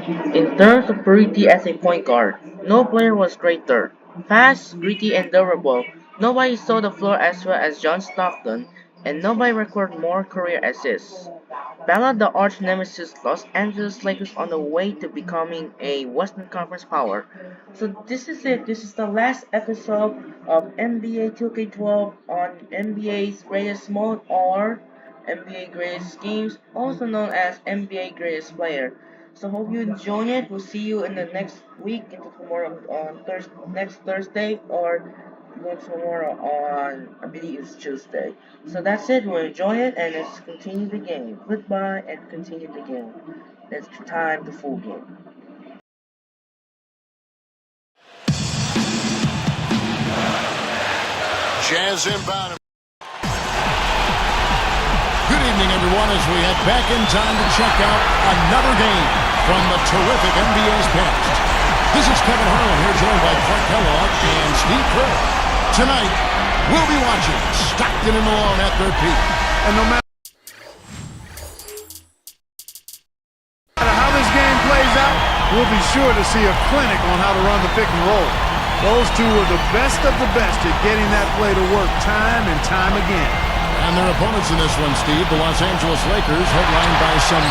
In terms of purity as a point guard, no player was greater. Fast, gritty, and durable, nobody saw the floor as well as John Stockton, and nobody recorded more career assists. Ballard the arch nemesis Los Angeles Lakers on the way to becoming a Western Conference power. So this is it. This is the last episode of NBA 2K12 on NBA's greatest mode or NBA greatest games, also known as NBA greatest player. So hope you enjoy it. We'll see you in the next week, into tomorrow on next Thursday, or tomorrow on, I believe it's Tuesday. So that's it. We'll enjoy it and let's continue the game. Goodbye and continue the game. It's time the full game. Jazz inbound. Good evening, everyone, as we head back in time to check out another game from the terrific NBA's past. This is Kevin Harlan here, joined by Clark Kellogg and Steve Kerr. Tonight, we'll be watching Stockton and Malone at their peak. And no matter how this game plays out, we'll be sure to see a clinic on how to run the pick and roll. Those two are the best of the best at getting that play to work time and time again. And their opponents in this one, Steve, the Los Angeles Lakers, headlined by some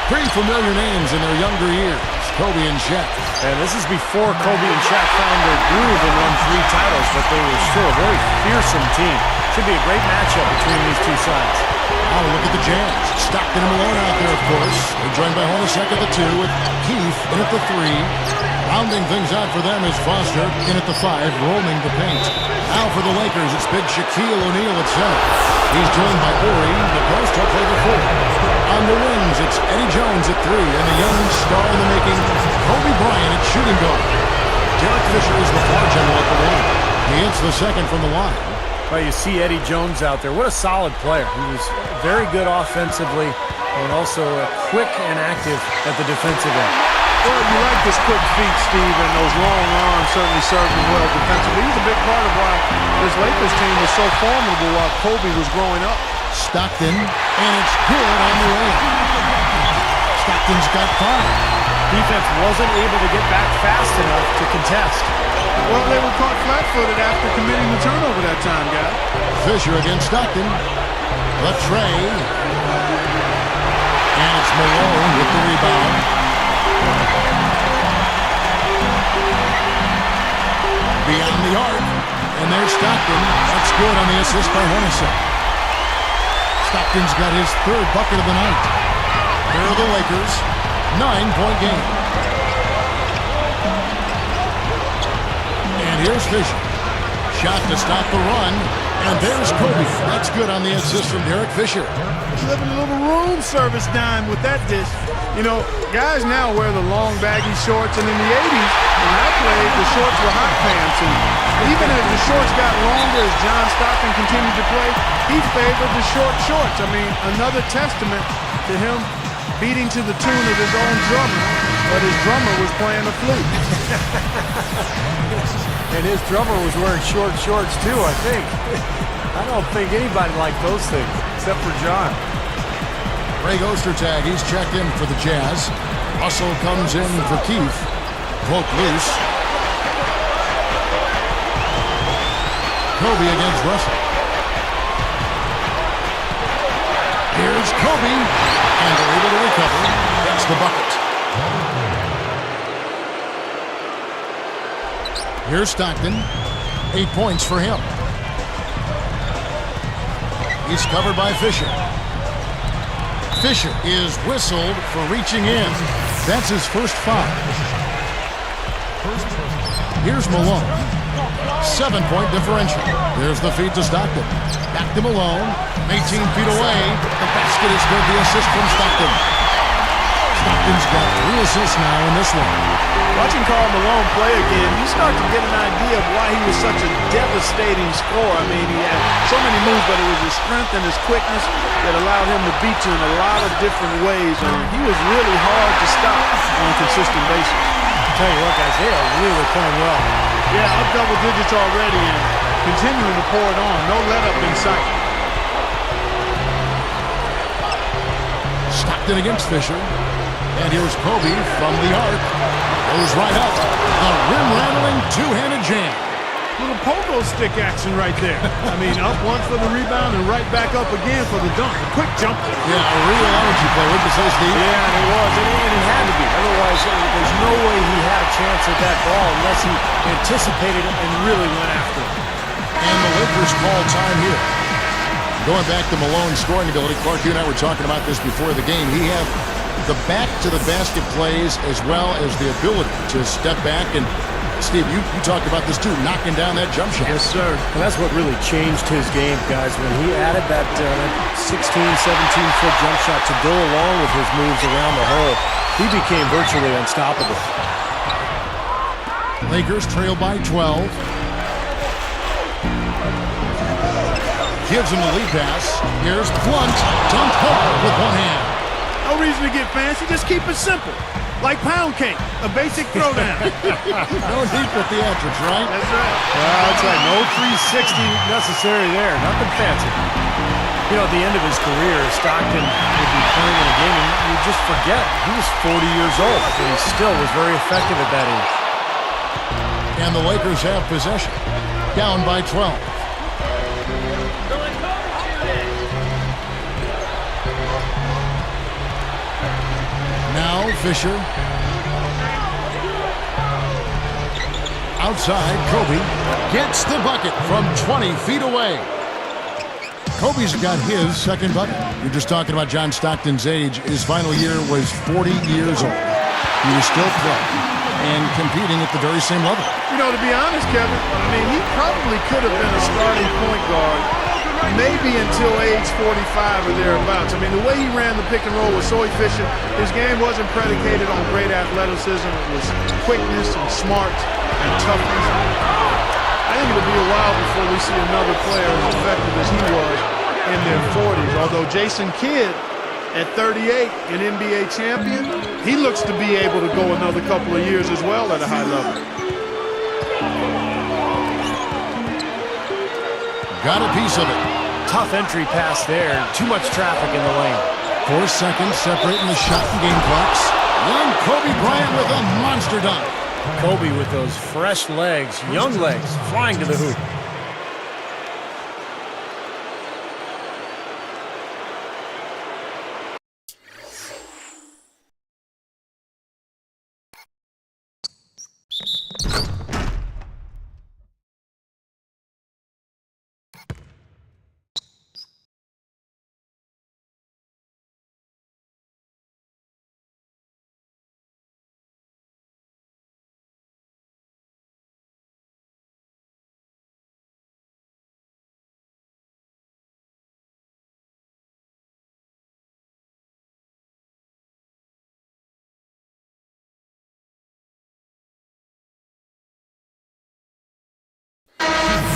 pretty familiar names in their younger years, Kobe and Shaq. And this is before Kobe and Shaq found their groove and won 3 titles, but they were still a very fearsome team. Should be a great matchup between these two sides. Now look at the Jazz. Stockton and Malone out there, of course. They're joined by Hornacek at the 2 with Keith in at the 3. Rounding things out for them is Foster in at the 5, rolling the paint. Now for the Lakers, it's big Shaquille O'Neal at center. He's joined by Ori, the post, he'll play the 4. On the wings, it's Eddie Jones at 3, and the young star in the making, Kobe Bryant at shooting guard. Derek Fisher is the floor general at the 1. He hits the second from the line. Well, you see Eddie Jones out there. What a solid player. He was very good offensively and also quick and active at the defensive end. Well, you like his quick feet, Steve, and those long arms certainly served him well defensively. He's a big part of why this Lakers team was so formidable while Kobe was growing up. Stockton, and it's good on the way. Stockton's got 5. Defense wasn't able to get back fast enough to contest. Well, they were caught flat-footed after committing the turnover that time, guys. Fisher against Stockton. The tray. And it's Malone with the rebound. Beyond the arc. And there's Stockton. That's good on the assist by Hornacek. Stockton's got his 3rd bucket of the night. Here are the Lakers. 9-point game. And here's Fisher. Shot to stop the run. And there's Kobe. That's good on the assist from Derek Fisher. Living a little room service dime with that dish. You know, guys now wear the long baggy shorts, and in the 80s, when I played, the shorts were hot pants. And even as the shorts got longer, as John Stockton continued to play, he favored the short shorts. I mean, another testament to him beating to the tune of his own drummer, but his drummer was playing the flute. And his drummer was wearing short shorts too, I think. I don't think anybody liked those things, except for John. Greg Ostertag, he's checked in for the Jazz. Russell comes in for Keith. Poke loose. Kobe against Russell. Here's Kobe. And they're able to recover. That's the bucket. Here's Stockton. 8 points for him. He's covered by Fisher. Fisher is whistled for reaching in. That's his first foul. Here's Malone. 7-point differential. There's the feed to Stockton. Back to Malone. 18 feet away. The basket is good. The assist from Stockton. Stockton's got 3 assists now in this one. Watching Karl Malone play again, you start to get an idea of why he was such a devastating scorer. I mean, he had so many moves, but it was his strength and his quickness that allowed him to beat you in a lot of different ways. And he was really hard to stop on a consistent basis. I'll tell you what, guys, they are really playing well. Yeah, up double digits already and continuing to pour it on. No let-up in sight. Stockton against Fisher. And here's Kobe from the arc. Goes right up. A rim-rattling two-handed jam. Little pogo stick action right there. I mean, up once for the rebound and right back up again for the dunk. A quick jump. Yeah, a real energy play, wouldn't you say, Steve? Yeah, and it was. And it had to be. Otherwise, there's no way he had a chance at that ball unless he anticipated it and really went after it. And the Lakers call time here. Going back to Malone's scoring ability, Clark, you and I were talking about this before the game. He had the back-to-the-basket plays as well as the ability to step back. And, Steve, you talked about this, too, knocking down that jump shot. Yes, sir. And that's what really changed his game, guys, when he added that 16, 17-foot jump shot to go along with his moves around the hole. He became virtually unstoppable. Lakers trail by 12. Gives him the lead pass. Here's Blunt. Dunked hard with one hand. No reason to get fancy. Just keep it simple. Like pound cake. A basic throwdown. No need for theatrics, right? That's right. That's right. No 360 necessary there. Nothing fancy. You know, at the end of his career, Stockton would be playing in a game, and you just forget he was 40 years old, and he still was very effective at that age. And the Lakers have possession. Down by 12. Now Fisher. Outside, Kobe gets the bucket from 20 feet away. Kobe's got his second bucket. You're just talking about John Stockton's age. His final year was 40 years old. He was still playing and competing at the very same level. You know, to be honest, Kevin, I mean, he probably could have been a starting point guard maybe until age 45 or thereabouts. I mean, the way he ran the pick and roll was so efficient. His game wasn't predicated on great athleticism. It was quickness and smart and toughness. I think it'll be a while before we see another player as effective as he was in their 40s. Although Jason Kidd, at 38, an NBA champion, he looks to be able to go another couple of years as well at a high level. Got a piece of it. Tough entry pass there. Too much traffic in the lane. 4 seconds separating the shot and game clocks. Young Kobe Bryant with a monster dunk. Kobe with those fresh legs, young legs, flying to the hoop.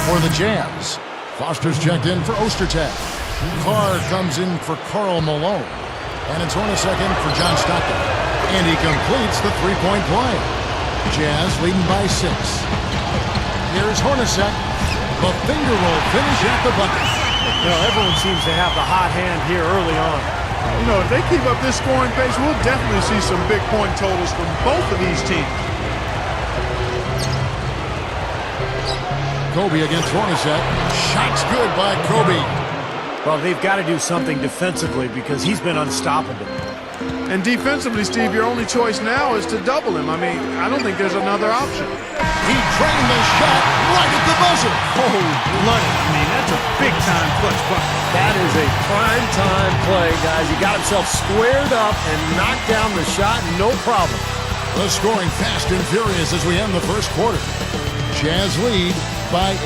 For the Jazz, Foster's checked in for Ostertag. Carr comes in for Karl Malone. And it's Hornacek in for John Stockton. And he completes the three-point play. Jazz leading by 6. Here's Hornacek. The finger roll finish at the bucket. You know, everyone seems to have the hot hand here early on. You know, if they keep up this scoring pace, we'll definitely see some big point totals from both of these teams. Kobe against Hornacek. Shot's good by Kobe. Well, they've got to do something defensively because he's been unstoppable. And defensively, Steve, your only choice now is to double him. I mean, I don't think there's another option. He drained the shot right at the buzzer. Cold-blooded. I mean, that's a big-time clutch bucket. That is a prime-time play, guys. He got himself squared up and knocked down the shot, no problem. The scoring fast and furious as we end the first quarter. Jazz lead by 8.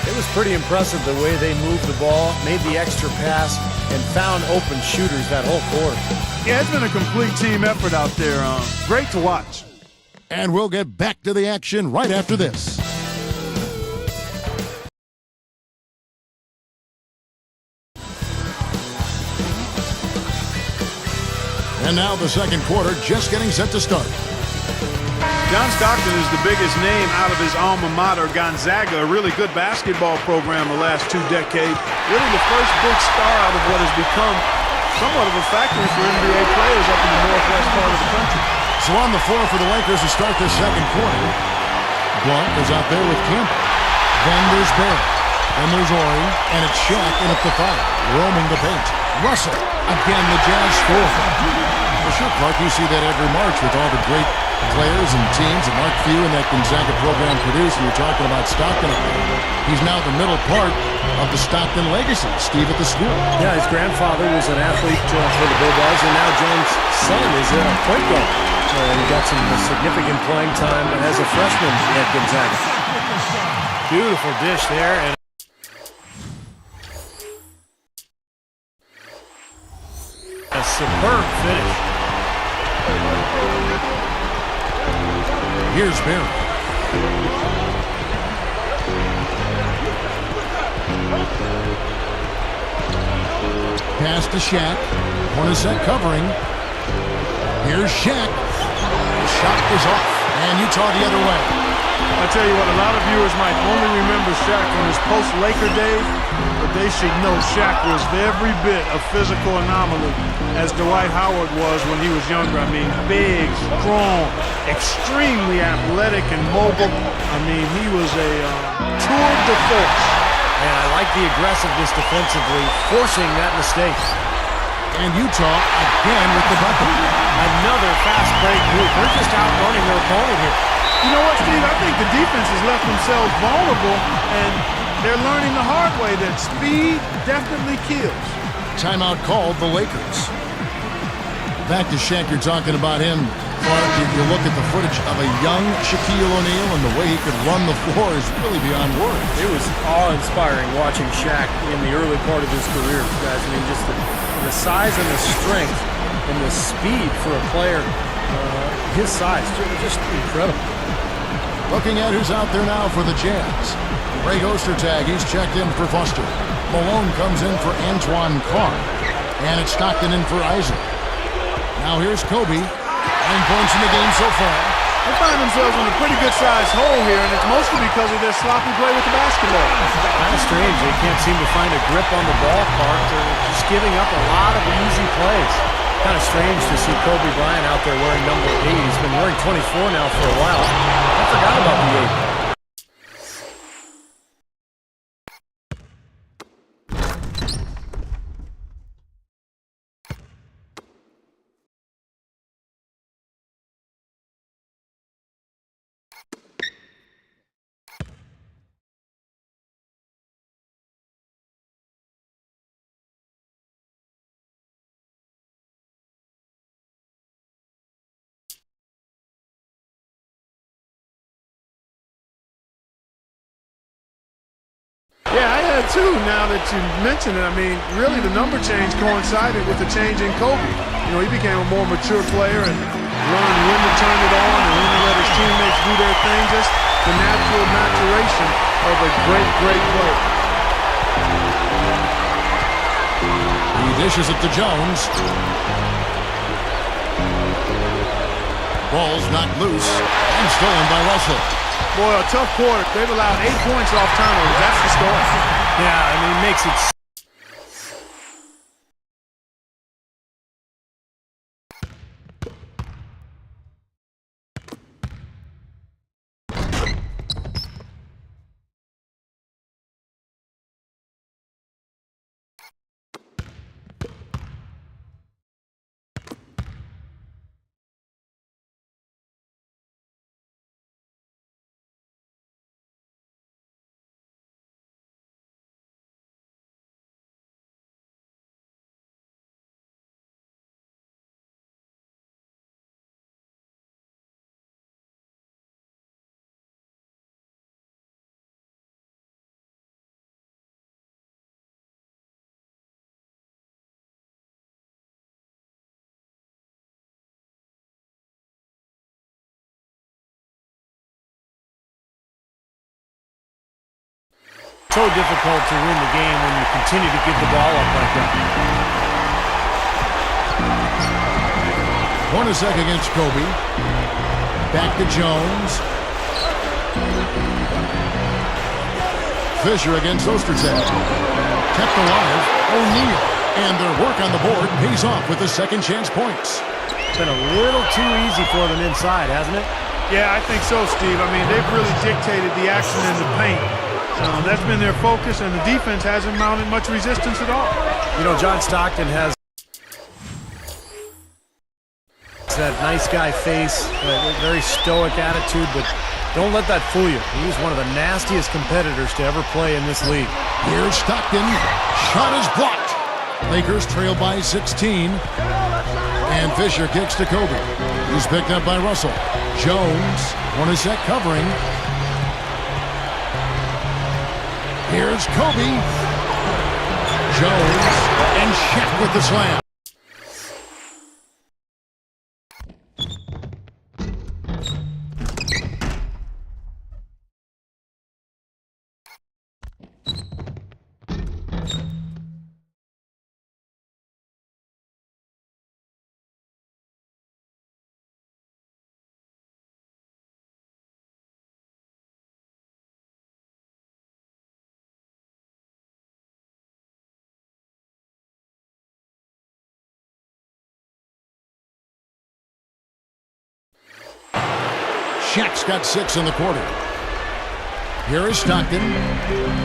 It was pretty impressive the way they moved the ball, made the extra pass, and found open shooters that whole quarter. Yeah, it's been a complete team effort out there. Great to watch. And we'll get back to the action right after this. And now the second quarter just getting set to start. John Stockton is the biggest name out of his alma mater, Gonzaga, a really good basketball program the last 2 decades. Really the first big star out of what has become somewhat of a factory for NBA players up in the northwest part of the country. So on the floor for the Lakers to start this second quarter. Blunt is out there with Campbell. Then there's Barrett. Then there's Ori. And it's Shaq in at the 5, roaming the paint. Russell. Again, the Jazz score. Well, sure, Clark, you see that every March with all the great players and teams that Mark Few and that Gonzaga program produced. And you're talking about Stockton. He's now the middle part of the Stockton legacy. Steve at the school. Yeah, his grandfather was an athlete for the Bulldogs, and now John's son is a point guard. He got some significant playing time as a freshman at Gonzaga. Beautiful dish there. And a superb finish. Here's Barry. Pass to Shaq. Hornacek covering. Here's Shaq. The shot is off. And Utah the other way. I tell you what, a lot of viewers might only remember Shaq from his post-Laker days, but they should know Shaq was every bit a physical anomaly as Dwight Howard was when he was younger. I mean, big, strong, extremely athletic and mobile. I mean, he was a tour de force. And I like the aggressiveness defensively, forcing that mistake. And Utah again with the bucket. Another fast break move. They're just outrunning their opponent here. You know what, Steve? I think the defense has left themselves vulnerable, and they're learning the hard way that speed definitely kills. Timeout called the Lakers. Back to Shaq, you're talking about him. Clark, you look at the footage of a young Shaquille O'Neal, and the way he could run the floor is really beyond words. It was awe-inspiring watching Shaq in the early part of his career, guys. I mean, just the size and the strength and the speed for a player his size, just incredible. Looking at who's out there now for the Jazz. Greg Ostertag, he's checked in for Foster. Malone comes in for Antoine Carr. And it's Stockton in for Isaac. Now here's Kobe. 9 points in the game so far. They find themselves in a pretty good-sized hole here, and it's mostly because of their sloppy play with the basketball. Kind of strange. They can't seem to find a grip on the ball, Clark. They're just giving up a lot of easy plays. Kind of strange to see Kobe Bryant out there wearing number 8. He's been wearing 24 now for a while. I forgot about the 8. Yeah, I had too, now that you mention it. I mean, really the number change coincided with the change in Kobe. You know, he became a more mature player and learned when to turn it on and when to let his teammates do their thing. Just the natural maturation of a great, great player. He dishes it to Jones. Ball's knocked loose and stolen by Russell. Boy, a tough quarter. They've allowed 8 points off turnovers. That's the story. Yeah, I mean, it makes it... So difficult to win the game when you continue to give the ball up like that. Hornacek against Kobe. Back to Jones. Fisher against Ostertag. Kept alive. O'Neal. And their work on the board pays off with the second chance points. It's been a little too easy for them inside, hasn't it? Yeah, I think so, Steve. I mean, they've really dictated the action in the paint. That's been their focus, and the defense hasn't mounted much resistance at all. You know, John Stockton has that nice guy face, a very stoic attitude, but don't let that fool you. He's one of the nastiest competitors to ever play in this league. Here's Stockton. Shot is blocked. Lakers trail by 16. And Fisher kicks to Kobe. He's picked up by Russell. Jones, Hornacek covering. Here's Kobe. Jones and Shaq with the slam. Shaq's got 6 in the quarter. Here is Stockton.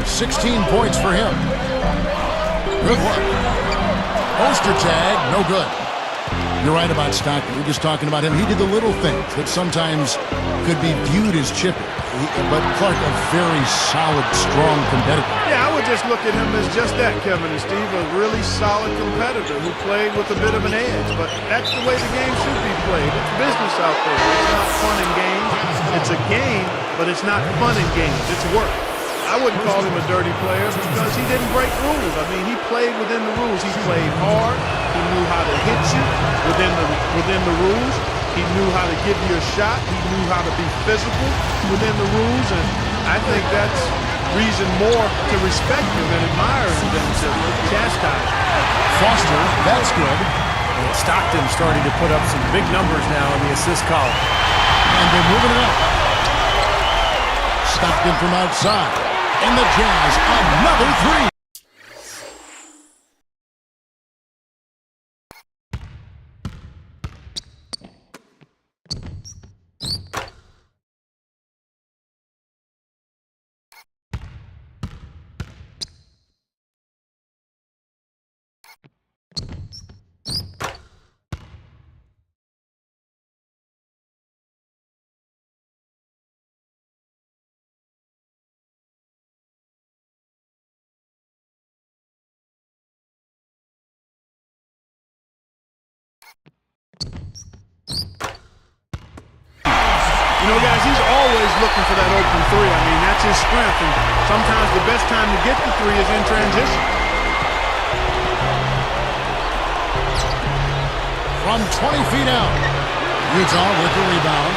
16 points for him. Good work. Poster tag, no good. You're right about Stockton. We're just talking about him. He did the little things that sometimes could be viewed as chippy. But Clark, a very solid, strong competitor. Yeah, I would just look at him as just that, Kevin and Steve, a really solid competitor who played with a bit of an edge. But that's the way the game should be played. It's business out there. It's not fun and games. It's a game, but it's not fun and games. It's work. I wouldn't call him a dirty player because he didn't break rules. I mean, he played within the rules. He played hard. He knew how to hit you within the rules. He knew how to give you a shot. He knew how to be physical within the rules, and I think that's reason more to respect him and admire him than to chastise him. Foster, that's good. And Stockton's starting to put up some big numbers now in the assist column. And they're moving it up. Stockton from outside. And the Jazz, another three. You know, guys, he's always looking for that open three. I mean, that's his strength, and sometimes the best time to get the three is in transition. From 20 feet out, Utah with the rebound.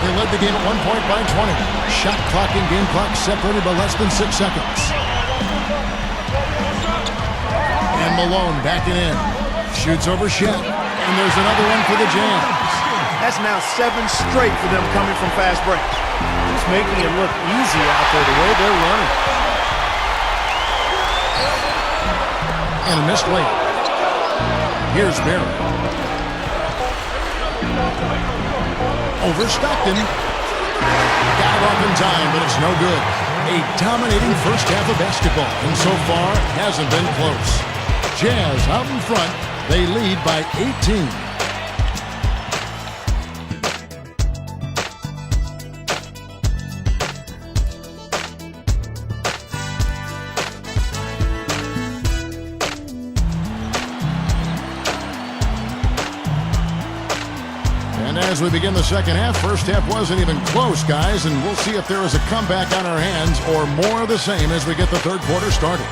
They led the game at 1 point by 20. Shot clock and game clock separated by less than 6 seconds. And Malone backing in. Shoots over Shaq. And there's another one for the Jazz. That's now 7 straight for them coming from fast breaks. Just making it look easy out there the way they're running. And a missed layup. Here's Barry. Over Stockton. Got it off in time, but it's no good. A dominating first half of basketball, and so far hasn't been close. Jazz out in front. They lead by 18. And as we begin the second half, first half wasn't even close, guys, and we'll see if there is a comeback on our hands or more of the same as we get the third quarter started.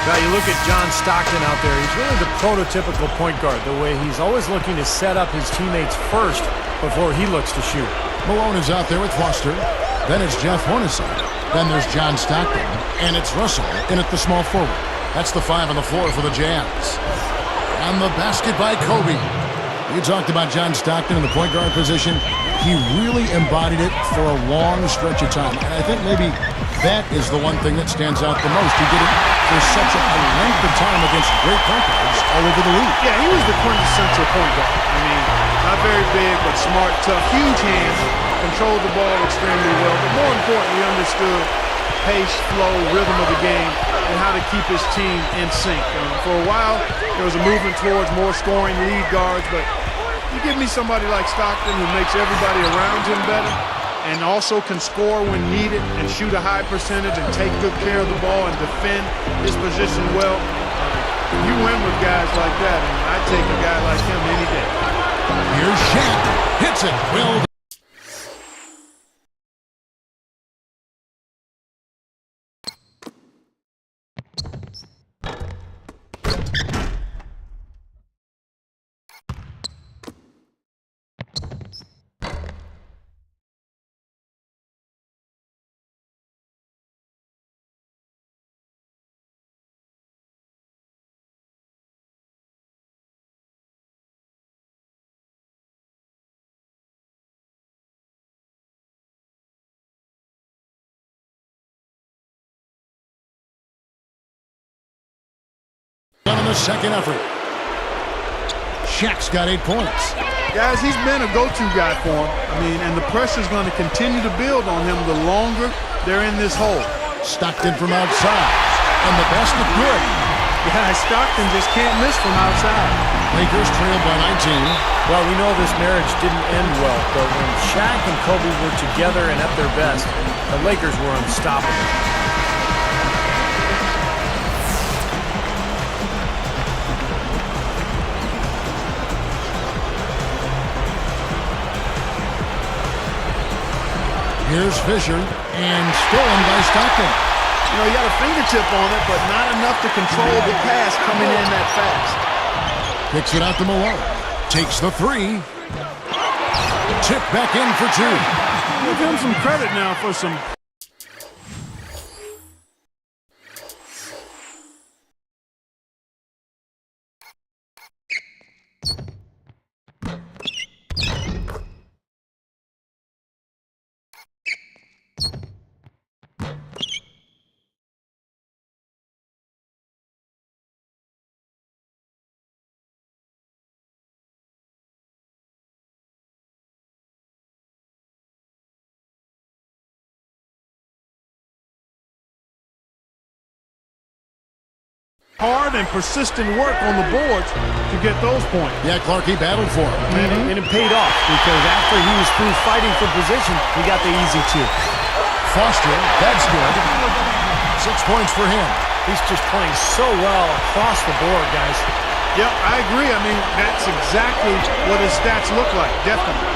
Now you look at John Stockton out there. He's really the prototypical point guard, the way he's always looking to set up his teammates first before he looks to shoot. Malone is out there with Foster. Then it's Jeff Hornacek. Then there's John Stockton. And it's Russell in at the small forward. That's the 5 on the floor for the Jazz. And the basket by Kobe. You talked about John Stockton in the point guard position. He really embodied it for a long stretch of time. And I think maybe That is the one thing that stands out the most. He did it for such a length of time against great point guards all over the league. Yeah, he was the quintessential point guard. I mean, not very big, but smart, tough, huge hands, controlled the ball extremely well, but more importantly, understood pace, flow, rhythm of the game, and how to keep his team in sync. For a while, there was a movement towards more scoring lead guards, but you give me somebody like Stockton who makes everybody around him better and also can score when needed and shoot a high percentage and take good care of the ball and defend his position well. You win with guys like that, and I take a guy like him any day. Here's Shaq. Hits it. Well. On the second effort. Shaq's got 8 points. Guys, he's been a go-to guy for him. I mean, and the pressure's going to continue to build on him the longer they're in this hole. Stockton from outside. And the basket good. Yeah, Stockton just can't miss from outside. Lakers trail by 19. Well, we know this marriage didn't end well, but when Shaq and Kobe were together and at their best, the Lakers were unstoppable. Here's Fisher, and stolen by Stockton. You know, he got a fingertip on it, but not enough to control the pass coming in that fast. Kicks it out to Malone. Takes the 3. Tip back in for 2. Give him some credit now for some... hard and persistent work on the boards to get those points. Yeah, Clark, he battled for it. And it paid off because after he was through fighting for position, he got the easy 2. Foster, that's good. 6 points for him. He's just playing so well across the board, guys. Yep, I agree. I mean, that's exactly what his stats look like, definitely.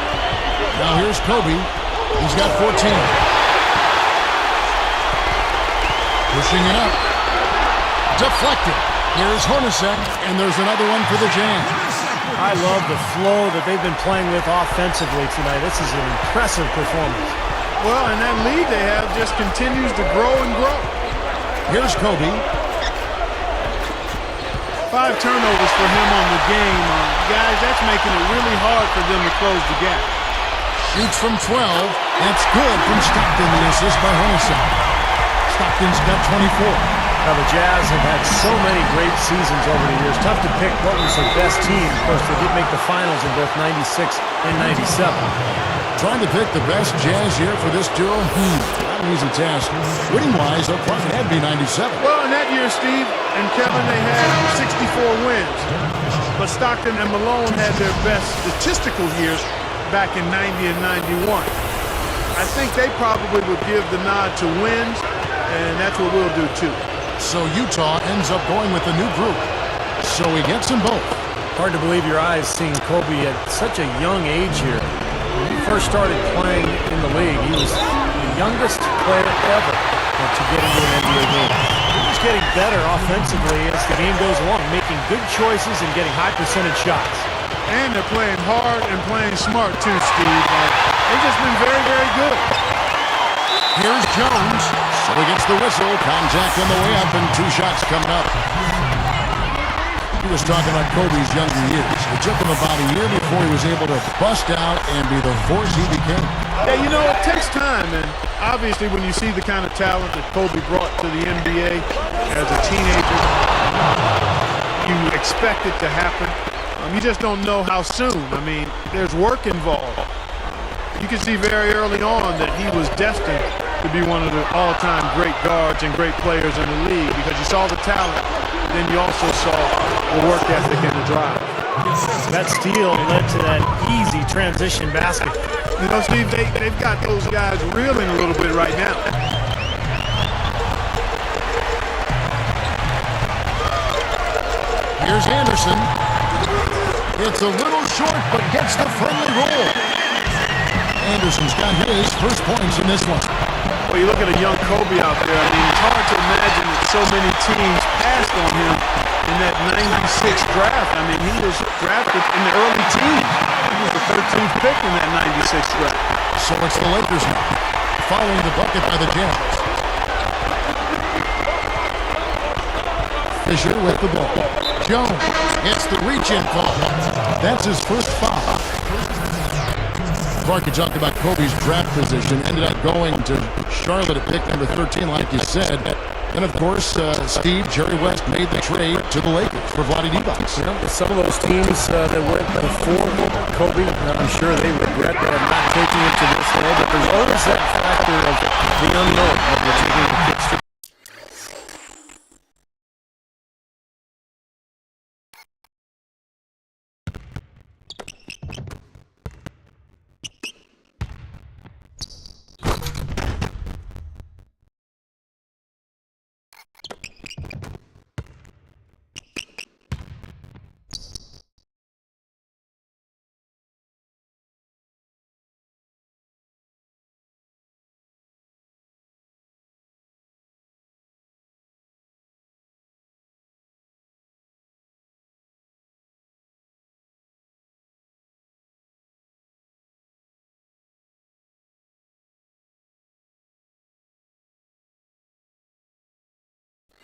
Now here's Kobe. He's got 14. Pushing it up. Deflected. Here's Hornacek, and there's another one for the Jam. I love the flow that they've been playing with offensively tonight. This is an impressive performance. Well, and that lead they have just continues to grow and grow. Here's Kobe. 5 turnovers for him on the game. Guys, that's making it really hard for them to close the gap. Shoots from 12. That's good from Stockton, the assist by Hornacek. Stockton's got 24. Now, the Jazz have had so many great seasons over the years. Tough to pick what was their best team. Of course, they did make the finals in both 96 and 97. Trying to pick the best Jazz year for this duo? Not an easy task. Winning-wise, they'll probably have to be 97. Well, in that year, Steve and Kevin, they had 64 wins. But Stockton and Malone had their best statistical years back in 90 and 91. I think they probably would give the nod to wins, and that's what we'll do, too. So Utah ends up going with a new group. So he gets them both. Hard to believe your eyes seeing Kobe at such a young age here. When he first started playing in the league, he was the youngest player ever to get into an NBA game. He's getting better offensively as the game goes along, making good choices and getting high percentage shots. And they're playing hard and playing smart, too, Steve. They've just been very, very good. Here's Jones. So he gets the whistle. Contact on the way up and 2 shots coming up. He was talking about Kobe's younger years. It took him about a year before he was able to bust out and be the force he became. Yeah, you know, it takes time, and obviously when you see the kind of talent that Kobe brought to the NBA as a teenager, you expect it to happen. You just don't know how soon. I mean, there's work involved. You can see very early on that he was destined to be one of the all-time great guards and great players in the league because you saw the talent, then you also saw the work ethic and the drive. That steal led to that easy transition basket. You know, Steve, they've got those guys reeling a little bit right now. Here's Anderson. It's a little short, but gets the friendly roll. Anderson's got his first points in this one. Well, you look at a young Kobe out there. I mean, it's hard to imagine that so many teams passed on him in that 96 draft. I mean, he was drafted in the early teens. He was the 13th pick in that 96 draft. So it's the Lakers now, following the bucket by the Jazz. Fisher with the ball. Jones gets the reach-in call. That's his first foul. Clark, you talked about Kobe's draft position, ended up going to Charlotte at pick number 13, like you said. And, of course, Steve, Jerry West made the trade to the Lakers for Vlade Divac. You know, some of those teams that went before Kobe, I'm sure they regret not taking him to this level, but there's always that factor of the unknown when you're taking the picture.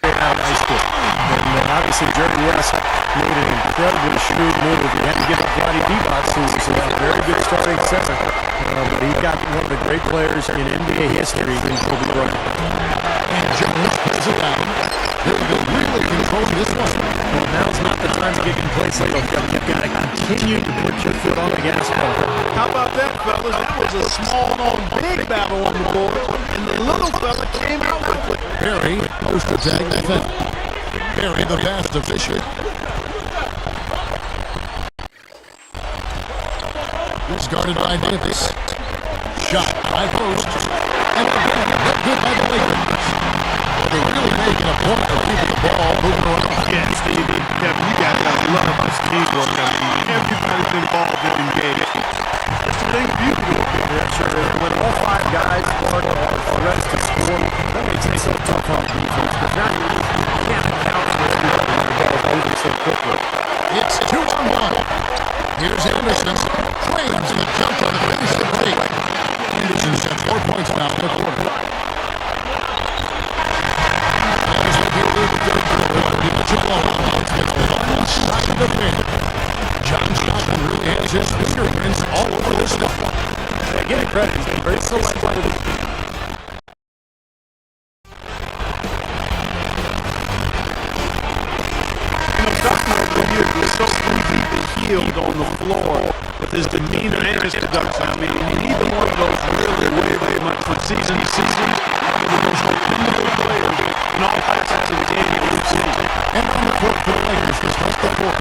Nice kick. And obviously Jerry West made an incredibly shrewd move. He had to give up Vlade Divac, who's a very good starting center. But he got one of the great players in NBA history in Kobe Bryant. And Jones pulls it down. They're really controlling this one. Well, now's not the time to get complacent. You've got to continue to put your foot on the gas pedal. How about that, fellas? That was a small-on-big battle on the board, and the little fella came out with it. Perry, post-attack defense. Perry, the pass to Fisher. He's guarded by Davis. Shot, high post. And again, good by the Lakers. They're really making a point of keeping the ball moving around. Yeah, Steve and Kevin, you guys got to love this teamwork. I mean, everybody's involved and engaged. It's a thing beautiful. Yeah, sure is. When all five guys are the rest to score, that makes it so tough on defense. Because now you can't account for everybody when the ball's moving so quickly. It's 2-on-1. Here's Anderson. Claims the jump on the finish of the break. Anderson's got 4 points now in the quarter. Side of the ring. John Stockton really has his fingerprints all over this stuff. Yeah, give him credit. He's been very selective. You know, Stockton over the years was so easy to healed on the floor with his demeanor and his production. I mean, neither one of those really way much from season to season. One of the most dependable players in all facets of the game that we've seen. And on the court for the Lakers to start the fourth.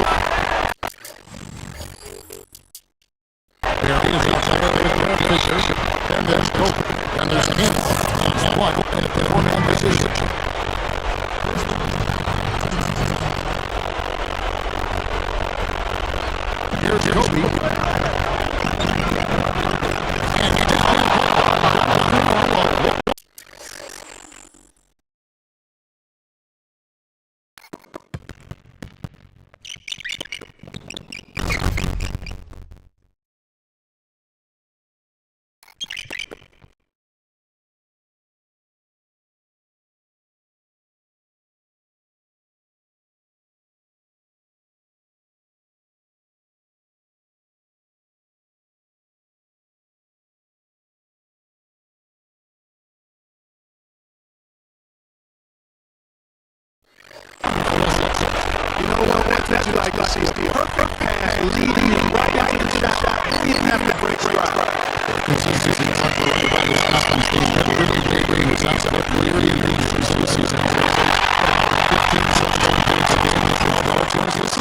There he is outside of the Fisher. And there's Kobe. And there's him. There's one in the four-man position. Here's Kobe. like to see a perfect pass leading him right into the shot. He didn't have to break stride. Consistency on the right by the Stockton team. Never really wavering was out of clearly in the season. 15 subsequent points a game with 12 opportunities.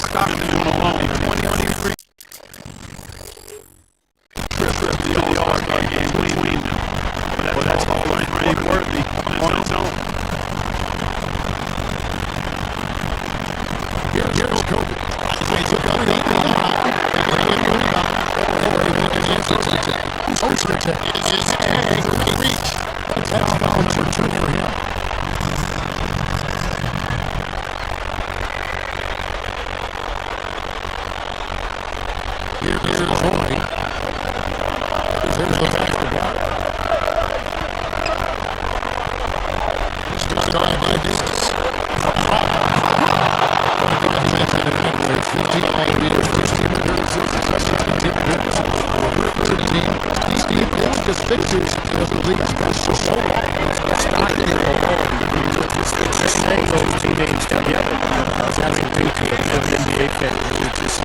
Stockton alone, 23. The All-Star game, but that's all pretty worthy on its own. Here's Kobe. He's a gun. That's foul number 2 for him. Here's Roy. There's the basketball. It's started by Davis. 15 meters, 15 Steve just fixtures because the league has so long. Stockton alone, just saying those two names together. That's a big deal. As an NBA fan, you just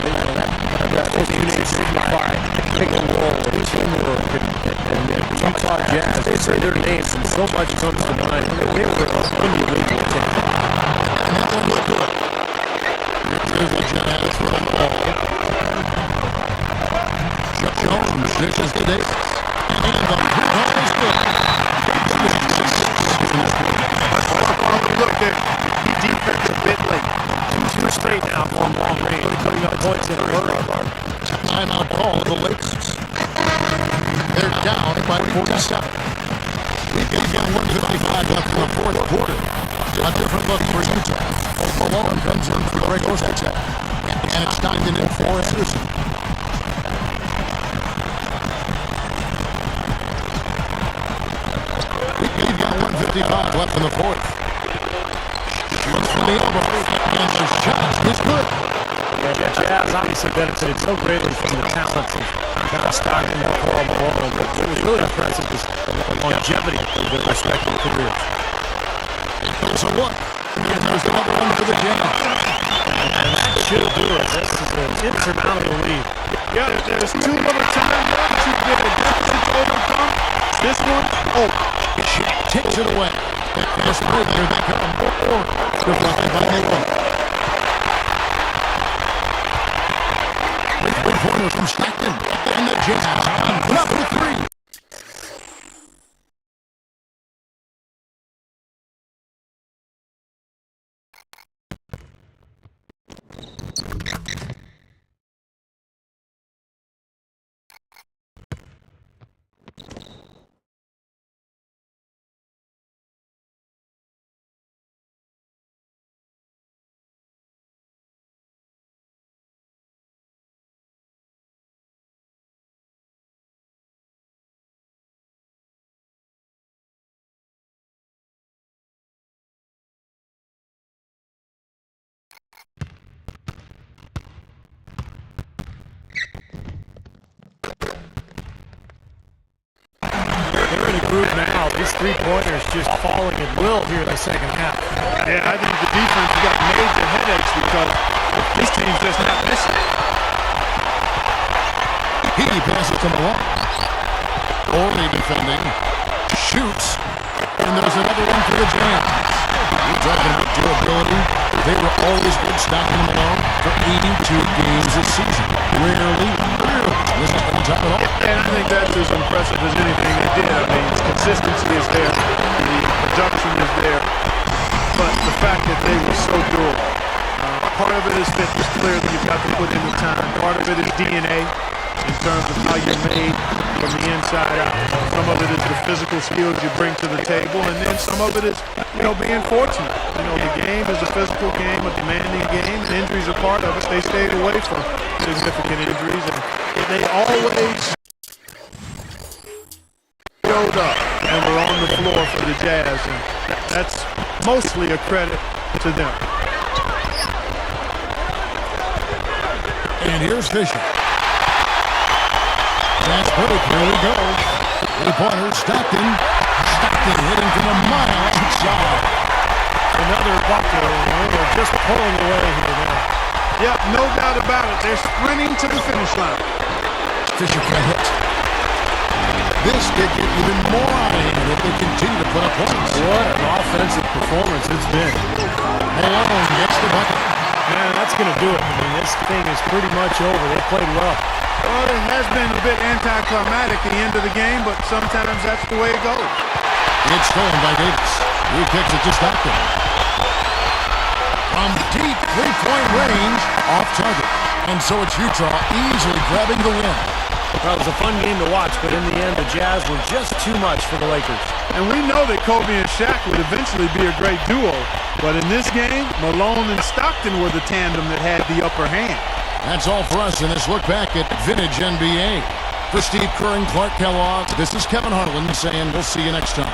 those two names signify pick and roll and teamwork and Utah Jazz. They say their names and so much comes to mind. They were unbelievable. And that one will do it. Here's the Jazz for the ball. Jones dishes to Davis. And the ball is good. Look there, defense a bit late. Two straight now from long range, putting up points in a hurry. Timeout call of the Lakers. They're down by 47. We've got 1:55 left in the fourth quarter. A different look for Utah. Malone comes in for Greg Ostertag. And it's Stockton in for Anderson. We've got 1:55 left in the fourth. Shoots from the elbow. And the shot is good. Yeah, the Jazz obviously benefited so greatly from the talents of Stockton and Karl Malone, but it was really impressive the longevity of their respective careers. So what? And there's another one for the Jazz. And that should do it. This is an insurmountable lead. Yeah, there's 2 overtime left to get a deficit to overcome. This one, She takes it away. Fast break. Here they come. Deflected by Malone. Three-pointer from Stockton. And the Jazz on top of 3. His three-pointers just falling at will here in the second half. Yeah, I think the defense got major headaches because this team's just not missing. He passes to Malone. Only defending. Shoots. And there's another one for the Jazz. You're talking about durability. They were always good Stockton and Malone for 82 games this season. Rarely was that on top at all. And I think that's as impressive as anything they did. I mean, consistency is there. The production is there. But the fact that they were so durable. Part of it is fitness, clearly you've got to put in the time. Part of it is DNA in terms of how you're made from the inside out. Some of it is the physical skills you bring to the table, and then some of it is, being fortunate. The game is a physical game, a demanding game, and injuries are part of it. They stayed away from significant injuries, and they always showed up and were on the floor for the Jazz, and that's mostly a credit to them. And here's Fisher. That's break. Here we go. Three-pointer, Stockton. Stockton hitting from a mile outside. Another bucket. They're just pulling away here now. Yep, no doubt about it. They're sprinting to the finish line. Fisher can't hit. This could get even more out of him if they continue to put up points. What an offensive performance it's been. Malone gets the bucket. Man, that's going to do it. I mean, this thing is pretty much over. They played well. Well, it has been a bit anticlimactic the end of the game, but sometimes that's the way it goes. It's stolen by Davis. He kicks it to Stockton. From deep three-point range, off target. And so it's Utah easily grabbing the win. Well, it was a fun game to watch, but in the end, the Jazz were just too much for the Lakers. And we know that Kobe and Shaq would eventually be a great duo, but in this game, Malone and Stockton were the tandem that had the upper hand. That's all for us in this look back at Vintage NBA. For Steve Kerr and Clark Kellogg, this is Kevin Harlan saying we'll see you next time.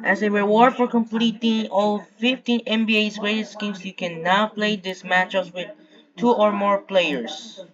As a reward for completing all 15 NBA's greatest games, you can now play these matchups with two or more players.